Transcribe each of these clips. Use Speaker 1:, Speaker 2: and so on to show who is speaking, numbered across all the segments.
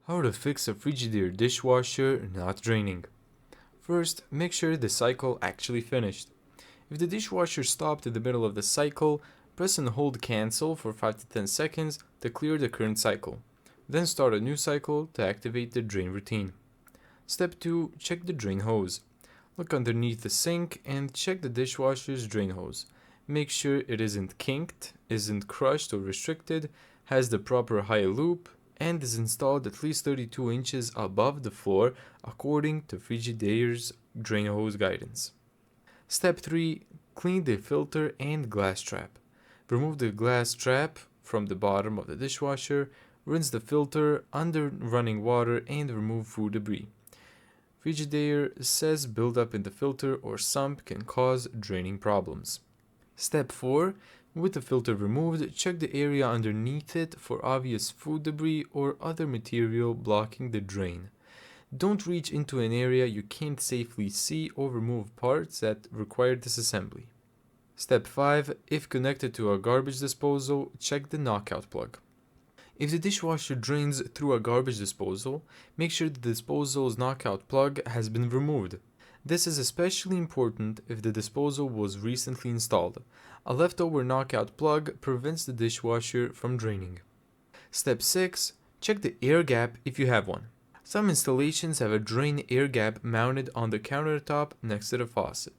Speaker 1: How to fix a Frigidaire dishwasher not draining. First, make sure the cycle actually finished. If the dishwasher stopped in the middle of the cycle, press and hold cancel for 5 to 10 seconds to clear the current cycle. Then start a new cycle to activate the drain routine. Step 2. Check the drain hose. Look underneath the sink and check the dishwasher's drain hose. Make sure it isn't kinked, isn't crushed or restricted, has the proper high loop, and is installed at least 32 inches above the floor according to Frigidaire's drain hose guidance. Step 3. Clean the filter and glass trap. Remove the glass trap from the bottom of the dishwasher, rinse the filter under running water and remove food debris. Frigidaire says buildup in the filter or sump can cause draining problems. Step 4. With the filter removed, check the area underneath it for obvious food debris or other material blocking the drain. Don't reach into an area you can't safely see or remove parts that require disassembly. Step 5. If connected to a garbage disposal, check the knockout plug. If the dishwasher drains through a garbage disposal, make sure the disposal's knockout plug has been removed. This is especially important if the disposal was recently installed. A leftover knockout plug prevents the dishwasher from draining. Step 6. Check the air gap if you have one. Some installations have a drain air gap mounted on the countertop next to the faucet.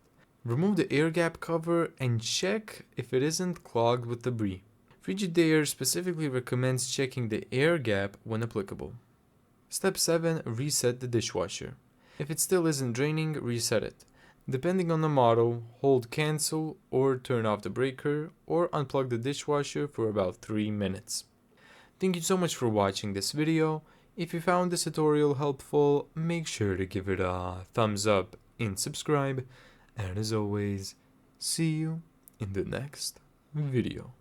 Speaker 1: Remove the air gap cover and check if it isn't clogged with debris. Frigidaire specifically recommends checking the air gap when applicable. Step 7. Reset the dishwasher. If it still isn't draining, reset it. Depending on the model, hold cancel or turn off the breaker or unplug the dishwasher for about 3 minutes. Thank you so much for watching this video. If you found this tutorial helpful, make sure to give it a thumbs up and subscribe. And as always, see you in the next video.